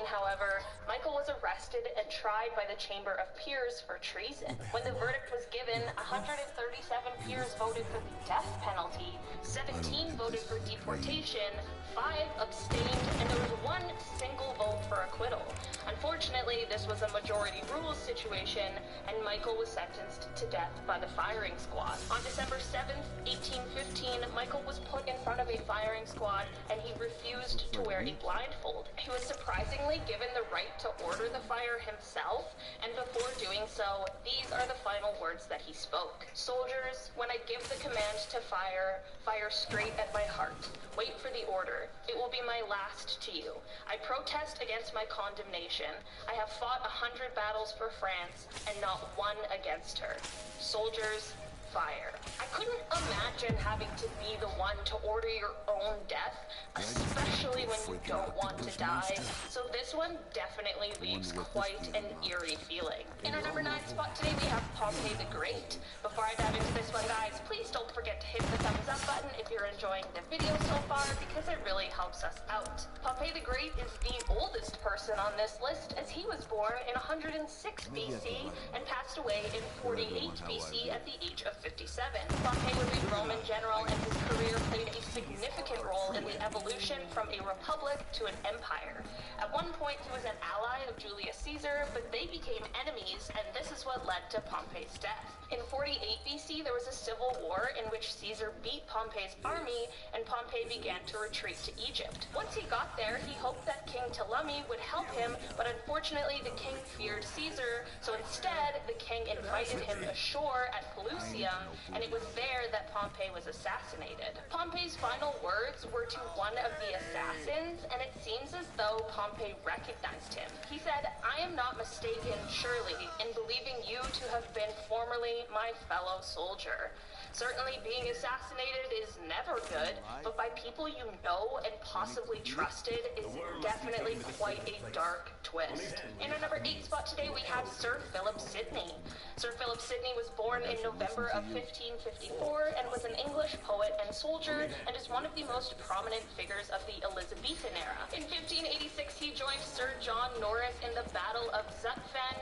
however, Michael was arrested and tried by the Chamber of Peers for treason. When the verdict was given, 137 peers voted for the death penalty, 17 voted for deportation, 5 abstained, and there was 1 single vote for acquittal. Unfortunately, this was a majority rules situation, and Michael was sentenced to death by the firing squad. On December 7th, 1815, Michael was put in front of a firing squad, and he refused to wear a blindfold. He was surprisingly given the right to order the fire himself, and before doing so, these are the final words that he spoke. "Soldiers, when I give the command to fire, fire straight at my heart. Wait for the order. It will be my last to you. I protest against my condemnation. I have fought 100 battles for France, and not one against her. Soldiers, fire." I couldn't imagine having to be the one to order your own death, especially when you don't want to die, so this one definitely leaves quite an eerie feeling. In our number 9 spot today, we have Pompey the Great. Before I dive into this one, guys, please don't forget to hit the thumbs up button if you're enjoying the video so far, because it really helps us out. Pompey the Great is the oldest person on this list, as he was born in 106 BC and passed away in 48 BC at the age of 57. Pompey was a Roman general, and his career played a significant role in the evolution from a republic to an empire. At one point, he was an ally of Julius Caesar, but they became enemies, and this is what led to Pompey's death. In 48 BC, there was a civil war in which Caesar beat Pompey's army, and Pompey began to retreat to Egypt. Once he got there, he hoped that King Ptolemy would help him, but unfortunately the king feared Caesar, so instead the king invited him ashore at Pelusium, and it was there that Pompey was assassinated. Pompey's final words were to one of the assassins, and it seems as though Pompey recognized him. He said, "I am not mistaken, surely, in believing you to have been formerly my fellow soldier. Certainly being assassinated is never good, but by people you know and possibly trusted is definitely quite a dark twist." In our number 8 spot today, we have Sir Philip Sidney. Sir Philip Sidney was born in November of 1554 and was an English poet and soldier, and is one of the most prominent figures of the Elizabethan era. In 1586, he joined Sir John Norris in the Battle of Zutphen.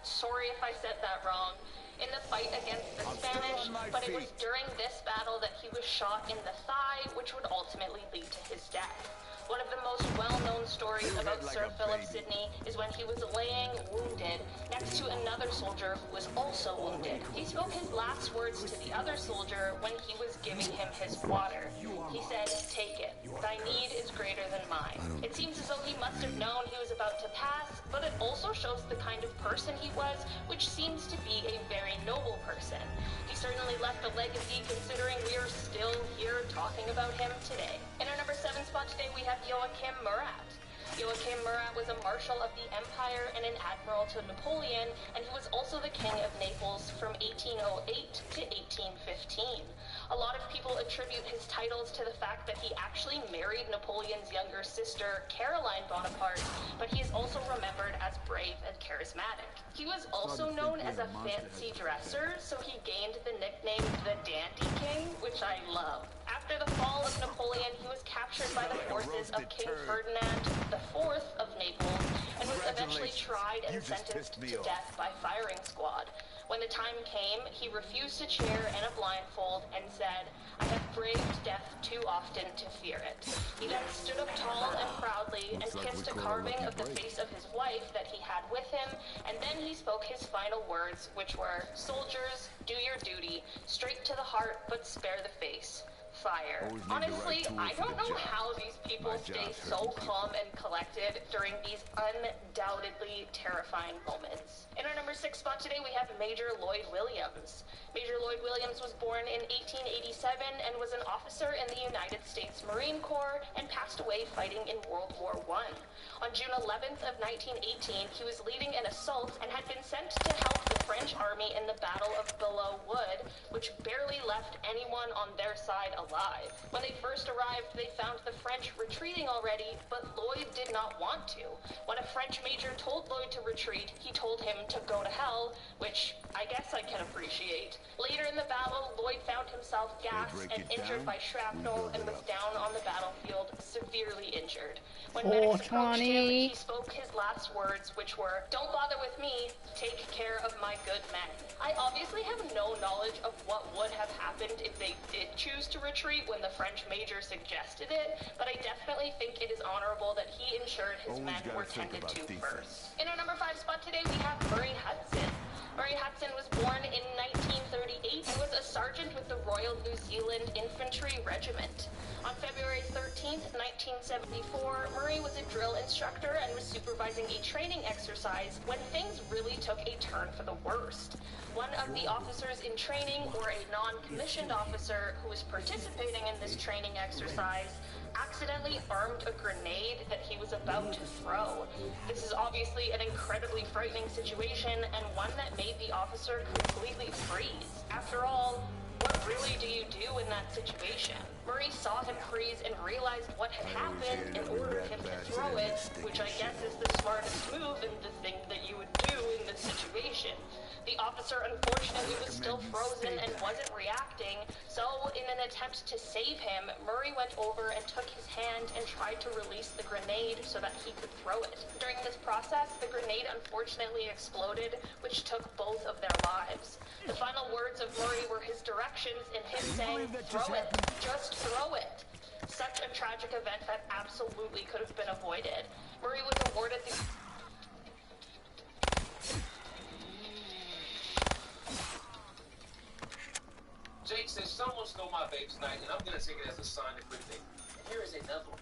Sorry if I said that wrong. In the fight against the Spanish, but it was during this battle that he was shot in the thigh, which would ultimately lead to his death. One of the most well-known stories about Sir Philip Sidney is when he was laying wounded next to another soldier who was also wounded. He spoke his last words to the other soldier when he was giving him his water. He said, "Take it. Thy need is greater than mine." It seems as though he must have known he was about to pass, but it also shows the kind of person he was, which seems to be a very noble person. He certainly left a legacy, considering we are still here talking about him today. In our number 7 spot today, we have Joachim Murat. Joachim Murat was a marshal of the empire and an admiral to Napoleon, and he was also the king of Naples from 1808 to 1815. A lot of people attribute his titles to the fact that he actually married Napoleon's younger sister, Caroline Bonaparte, but he is also remembered as brave and charismatic. He was also known as a fancy dresser, so he gained the nickname the Dandy King, which I love. After the fall of Napoleon, he was captured by the forces of King Ferdinand IV of Naples, and was eventually tried and sentenced to death by firing squad. When the time came, he refused a chair and a blindfold and said, "I have braved death too often to fear it." He then stood up tall and proudly and kissed a carving of the face of his wife that he had with him, and then he spoke his final words, which were, "Soldiers, do your duty, straight to the heart, but spare the face. Fire." Honestly, I don't know how these people stay so calm and collected during these undoubtedly terrifying moments. In our number 6 spot today, we have Major Lloyd Williams. Major Lloyd Williams was born in 1887 and was an officer in the United States Marine Corps and passed away fighting in World War I. On June 11th of 1918, he was leading an assault and had been sent to help the French army in the Battle of Belleau Wood, which barely left anyone on their side alive. When they first arrived, they found the French retreating already, but Lloyd did not want to. When a French major told Lloyd to retreat, he told him to go to hell, which I guess I can appreciate. Later in the battle, Lloyd found himself gassed and injured by shrapnel and was down on the battlefield, severely injured. When medics approached him, he spoke his last words, which were, "Don't bother with me, take care of my good men." I obviously have no knowledge of what would have happened if they did choose to retreat when the French major suggested it, but I definitely think it is honorable that he ensured his men were tended to first. In our number 5 spot today, we have Murray Hudson. Murray Hudson was born in 1938 and was a sergeant with the Royal New Zealand Infantry Regiment. On February 13th, 1974, Murray was a drill instructor and was supervising a training exercise when things really took a turn for the worst. One of the officers in training, or a non-commissioned officer who was participating in this training exercise, accidentally armed a grenade that he was about to throw. This is obviously an incredibly frightening situation and one that made the officer completely freeze. After all, what really do you do in that situation? Murray saw him freeze and realized what had happened and ordered him to throw it, which I guess is the smartest move and the thing that you would do in this situation. The officer unfortunately was still frozen and wasn't reacting, so in an attempt to save him, Murray went over and took his hand and tried to release the grenade so that he could throw it. During this process, the grenade unfortunately exploded, which took both of their lives. The final words of Murray were his directions and him saying, "Throw it, just throw it." Such a tragic event that absolutely could have been avoided. Murray was awarded the... Jake says someone stole my vape tonight, and I'm gonna take it as a sign of good thing. Here is another one.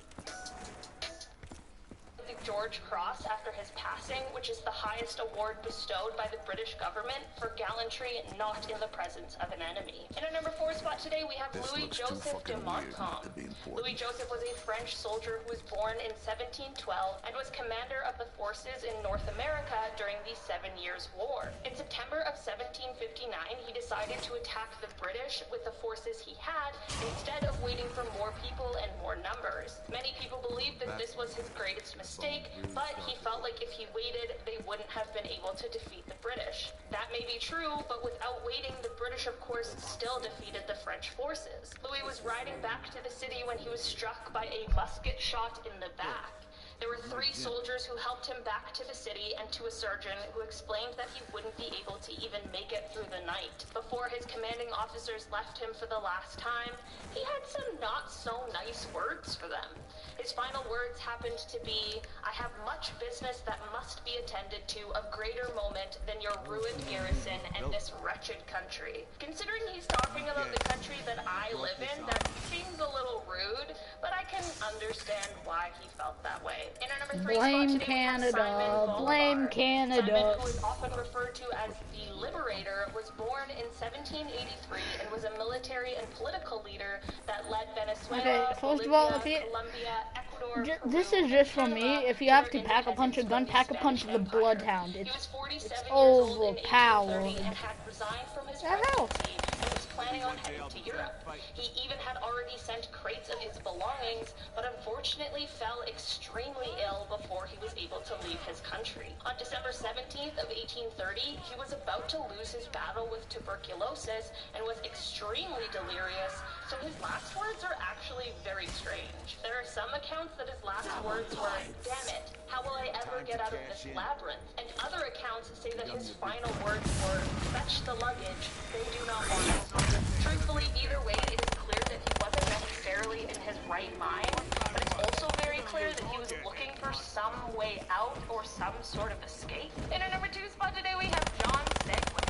The George Cross after his passing, which is the highest award bestowed by the British government for gallantry not in the presence of an enemy. In our number 4 spot today, we have Louis Joseph de Montcalm. Louis Joseph was a French soldier who was born in 1712 and was commander of the forces in North America during the 7 Years' War. In September of 1759, he decided to attack the British with the forces he had instead of waiting for more people and more numbers. Many people believe that this was his greatest mistake, but he felt like if he waited, they wouldn't have been able to defeat the British. That may be true, but without waiting, the British, of course, still defeated the French forces. Louis was riding back to the city when he was struck by a musket shot in the back. There were 3 soldiers who helped him back to the city and to a surgeon who explained that he wouldn't be able to even make it through the night. Before his commanding officers left him for the last time, he had some not so nice words for them. His final words happened to be, "I have much business that must be attended to of greater moment than your ruined garrison and this wretched country." Considering he's talking about the country that I live in, that seems a little rude, but I can understand why he felt that way. In our number 3 Blame spot today, Canada. Blame Canada. Simon, who is often referred to as the Liberator, was born in 1783 and was a military and political leader that led Venezuela, Okay, first of all, Bolivia, Colombia, Ecuador, this Peru, is just for Panama, me. If you have to under pack a punch a gun, independence pack a from punch the the Spanish Empire. bloodhound. He was It's 47 years old in overpowered. 1830 and had resigned from his The hell? presidency and was planning on heading to Europe. He even had already sent crates of his belongings, but unfortunately fell extremely ill before he was able to leave his country. On December 17th of 1830, he was about to lose his battle with tuberculosis and was extremely delirious, so his last words are actually very strange. There are some accounts that his last words were, "Damn it, how will I ever get out of this labyrinth?" And other accounts say that his final words were, "Fetch the luggage, they do not want it." Truthfully, either way, it is clear that he wasn't necessarily in his right mind, but it's also very clear that he was looking for some way out or some sort of escape. In our number 2 spot today, we have John Sedgwick.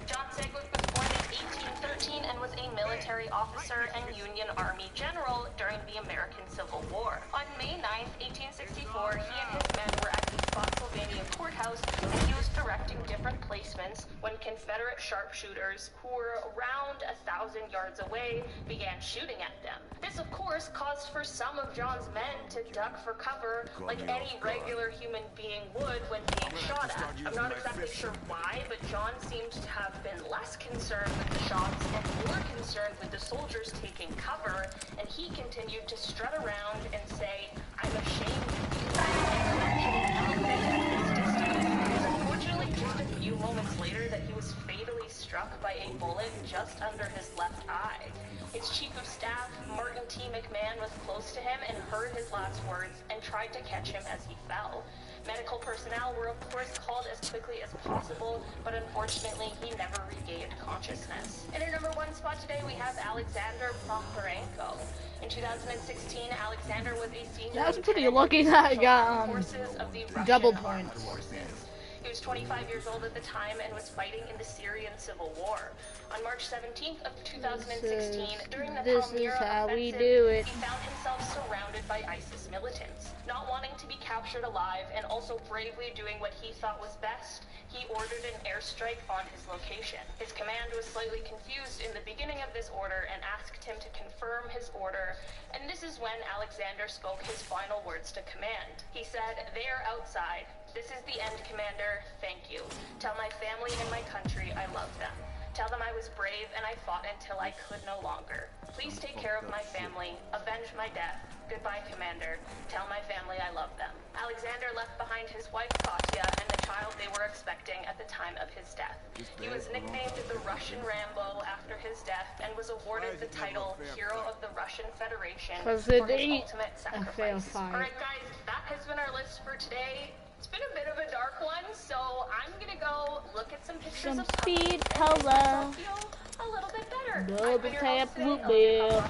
John Sedgwick was born in 1813 and was a military officer and Union Army general during the American Civil War. On May 9th, 1864, he and his men were at the Spotsylvania courthouse and he was directing different placements when Confederate sharpshooters, who were around 1,000 yards away, began shooting at them. This, of course, caused for some of John's men to duck for cover like any regular human being would when being shot at. I'm not exactly sure why, but John seemed to have been less concerned with the shots and more concerned with the soldiers taking cover, and he continued to strut around and say, "I'm ashamed because I am actually elevated this distance." It was unfortunately just a few moments later that he was fatally struck by a bullet just under his left eye. His chief of staff, Martin T. McMahon was close to him and heard his last words and tried to catch him as he fell. Medical personnel were of course called as quickly as possible, but unfortunately he never regained consciousness. In our number 1 spot today we have Alexander Prohorenko. In 2016, Alexander was a senior. That was pretty lucky that I got forces of the Russian double Armed points. Forces. He was 25 years old at the time and was fighting in the Syrian civil war. On March 17th of 2016, during the Palmyra offensive, he found himself surrounded by ISIS militants. Not wanting to be captured alive and also bravely doing what he thought was best, he ordered an airstrike on his location. His command was slightly confused in the beginning of this order and asked him to confirm his order, and this is when Alexander spoke his final words to command. He said, "They are outside. This is the end, Commander. Thank you. Tell my family and my country I love them. Tell them I was brave and I fought until I could no longer. Please take care of my family. Avenge my death. Goodbye, Commander. Tell my family I love them." Alexander left behind his wife, Katya, and the child they were expecting at the time of his death. He was nicknamed the Russian Rambo after his death and was awarded the title Hero of the Russian Federation for his ultimate sacrifice. Alright guys, that has been our list for today. It's been a bit of a dark one, so I'm gonna go look at some pictures of speed color. feel a little bit better. Double tap loop Bill. bill.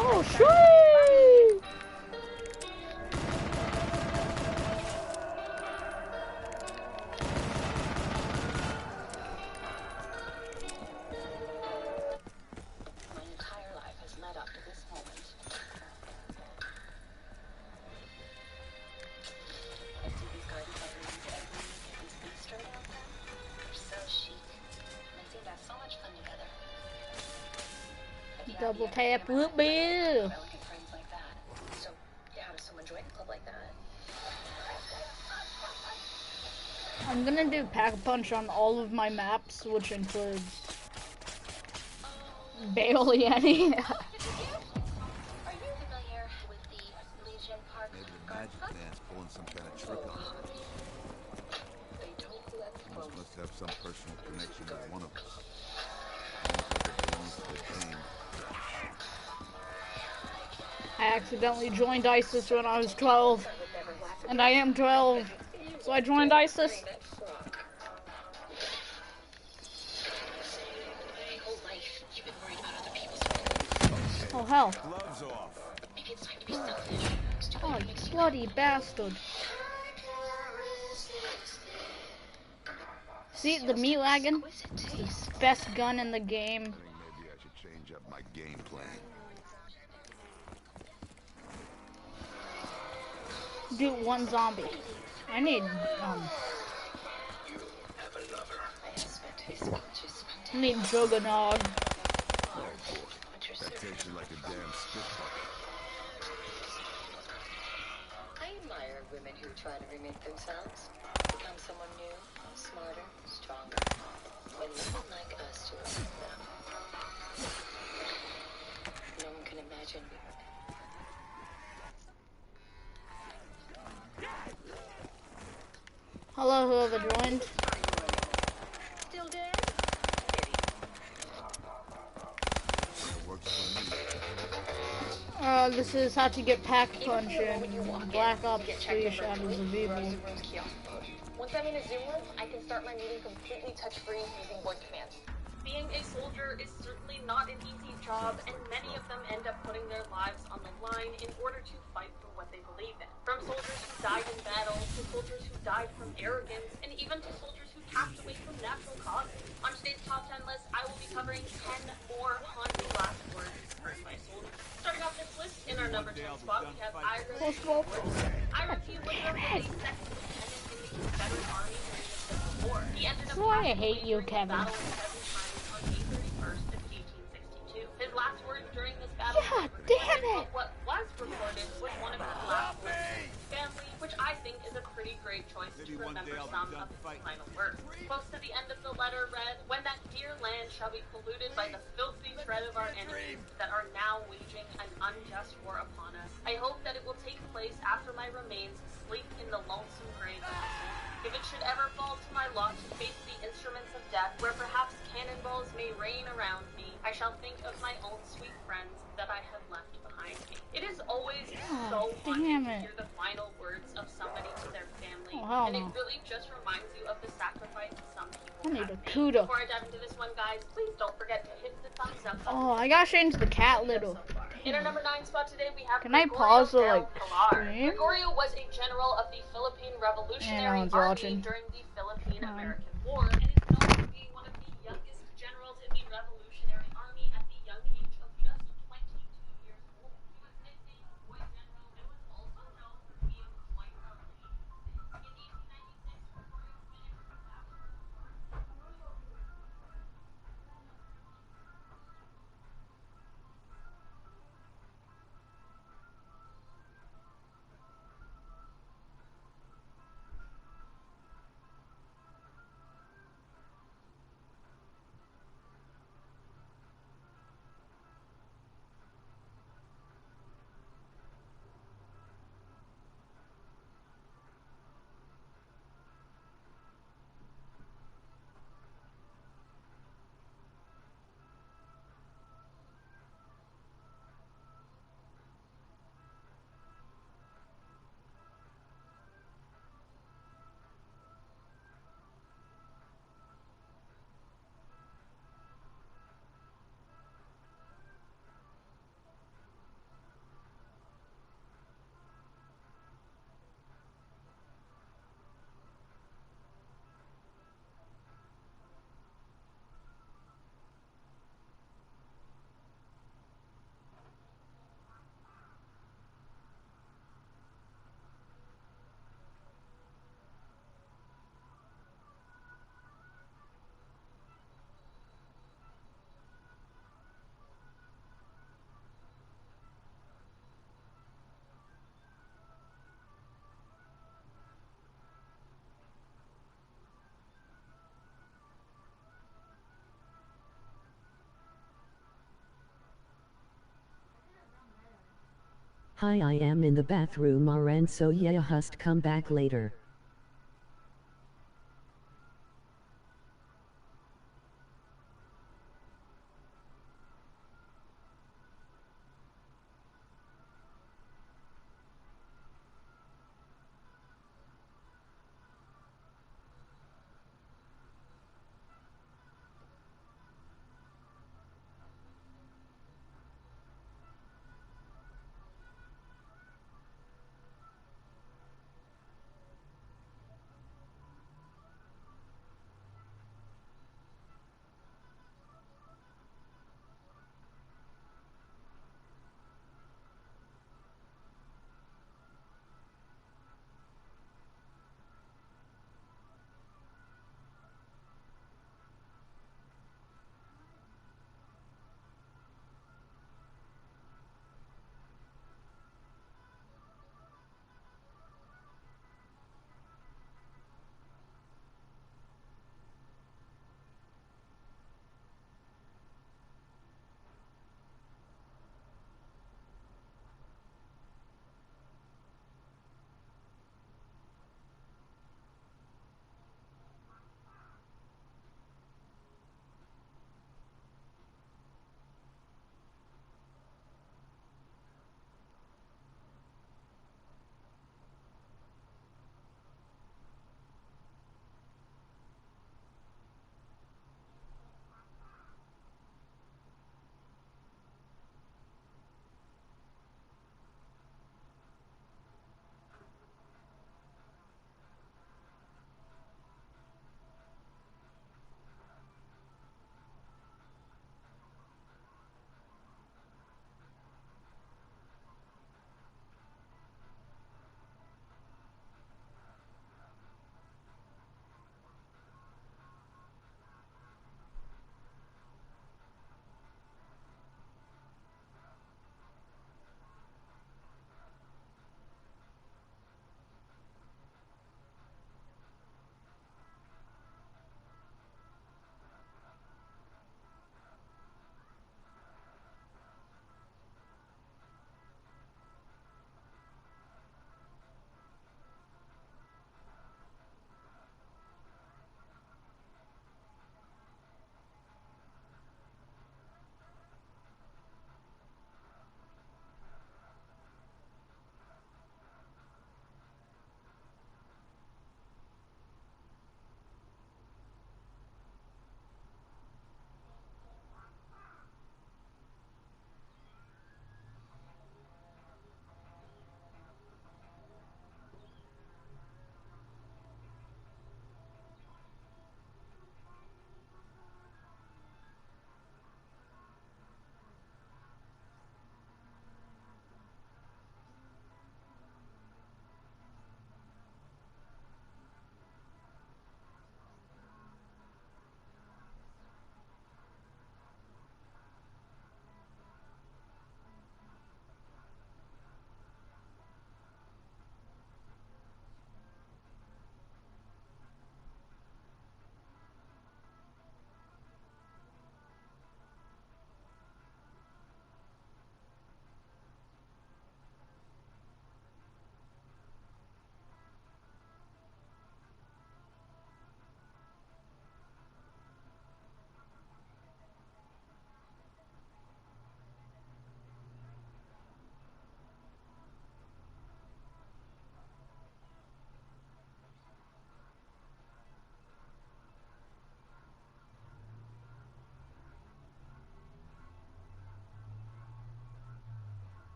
Oh, sweet! My entire life has led up to this moment. I see these garden coverings every week at these bistro downtown. They're so chic. And they seem to have so much fun together. Double tap loop bill. Elegant friends like that. So, yeah, how does someone join a club like that? I'm gonna do pack a punch on all of my maps, which includes barely any. Are you familiar with the Legion Park Garden Club? Man's pulling some kind of trick on us. They told you that He must have some personal connection with one of us. Almost like it belongs to the team. I accidentally joined ISIS when I was 12, and I am 12, so I joined ISIS. Oh hell. Gloves off. Maybe it's time to be selfish. Oh, you bloody bastard. See, the me lagging? It's the best gun in the game. I think maybe I should change up my game plan. Do one zombie. I need, I need Juggernaut. That takes you like a damn spit bucket. I admire women who try to remake themselves, become someone new, smarter, stronger. When women like us do it for them, no one can imagine. Hello, whoever joined. Still dead? It works for me. This is how to get pack punch in Black Ops 3 Shadows of Evil. Once I'm in a Zoom room, I can start my meeting completely touch-free using voice commands. Being a soldier is certainly not an easy job, and many of them end up putting their lives on the line in order to fight for what they believe in. From soldiers who died in battle, to soldiers who died from arrogance, and even to soldiers who passed away from natural causes. On today's top 10 list, I will be covering 10 more haunting last words heard by soldiers. Starting off this list, in our number 10 spot, we have Ira T. Woodruff. Ira T. Woodruff was a second lieutenant in the Confederate Army during the Civil War. He ended up Why I hate you, Kevin. battle 7 times on May 31st of 1862. His last words during this battle God damn it! what was recorded was one of his last words to his family, which I think is a pretty great choice to remember some of his final words. Close to the end of the letter read, "When that dear land shall be polluted by the filthy tread of our enemies that are now waging an unjust war upon us, I hope that it will take place after my remains sleep in the lonesome grave of the soul. If it should ever fall to my lot to face the instruments of death, where perhaps cannonballs may rain around me, I shall think of my own sweet friends that I have left behind me. It is always so haunting to hear the final words of somebody to their family, and it really just reminds you of the sacrifice some people have made. Before I dive into this one, guys, please don't forget to hit the thumbs up button. Oh, I gotta change the cat little. In our number 9 spot today, we have Can I pause the like stream? Gregorio was a general of the Philippine Revolutionary Army watching. during the Philippine-American War, and is known for being one of the youngest generals in the Revolutionary Army at the young age of just 22 years old. He was nicknamed Boy General and was also known for being quite a lady. In 1896, Gregorio finished his bachelor's Hi, I am in the bathroom, and so yeah, just come back later.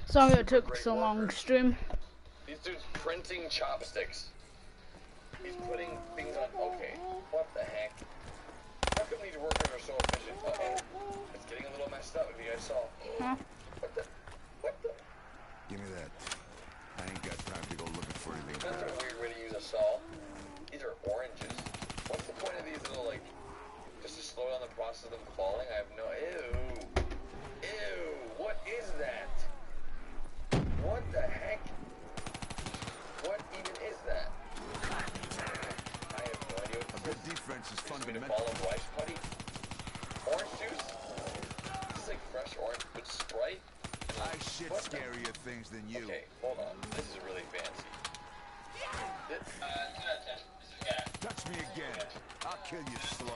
Sorry it took so long to stream. These dudes printing chopsticks. He's putting things on. Okay, what the heck? How come these workers are so efficient? Uh-oh. It's getting a little messed up, if you guys saw. Huh? What the? What the? Give me that. I ain't got time to go looking for anything. That's a weird way to use a saw. These are oranges. What's the point of these little, like, just to slow down the process of them falling? I have no... Ew. Ew. What is that? What the heck? What even is that? I have no idea what A this good is. defense is This is me to fundamental. follow wife's putty. Orange juice? This is like fresh orange with Sprite. I shit What the- scarier things than you. Okay, hold on. This is really fancy. This, Touch me again. I'll kill you slow.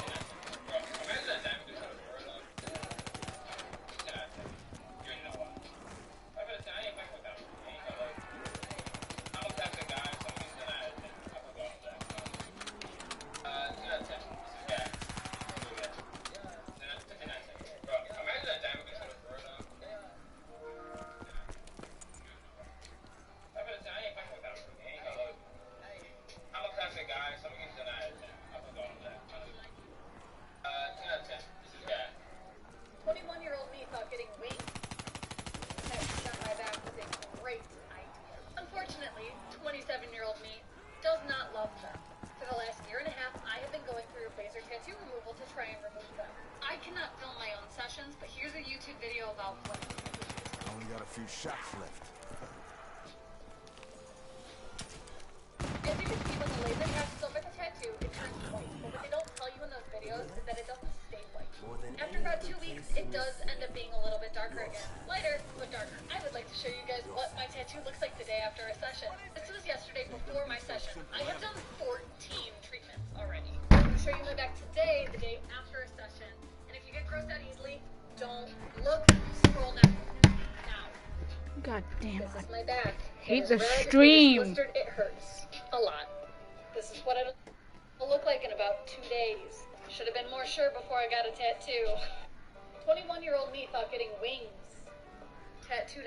But here's a YouTube video about what I only got a few shots left. as you can see, when the laser passes over the tattoo, it turns white. But what they don't tell you in those videos is that it doesn't stay white. After about 2 weeks, it does end up being a little bit darker again. Lighter, but darker. I would like to show you guys what my tattoo looks like the day after a session. This was yesterday before my session. I have done 14 treatments already. I'm going to show you my back today, the day after a session. And if you get grossed out easily, don't look, scroll now. God damn This it. is my back. Hate It the is red, it is stream. blistered, it hurts a lot. This is what it'll look like in about 2 days. Should have been more sure before I got a tattoo. 21-year-old me thought getting wings tattooed on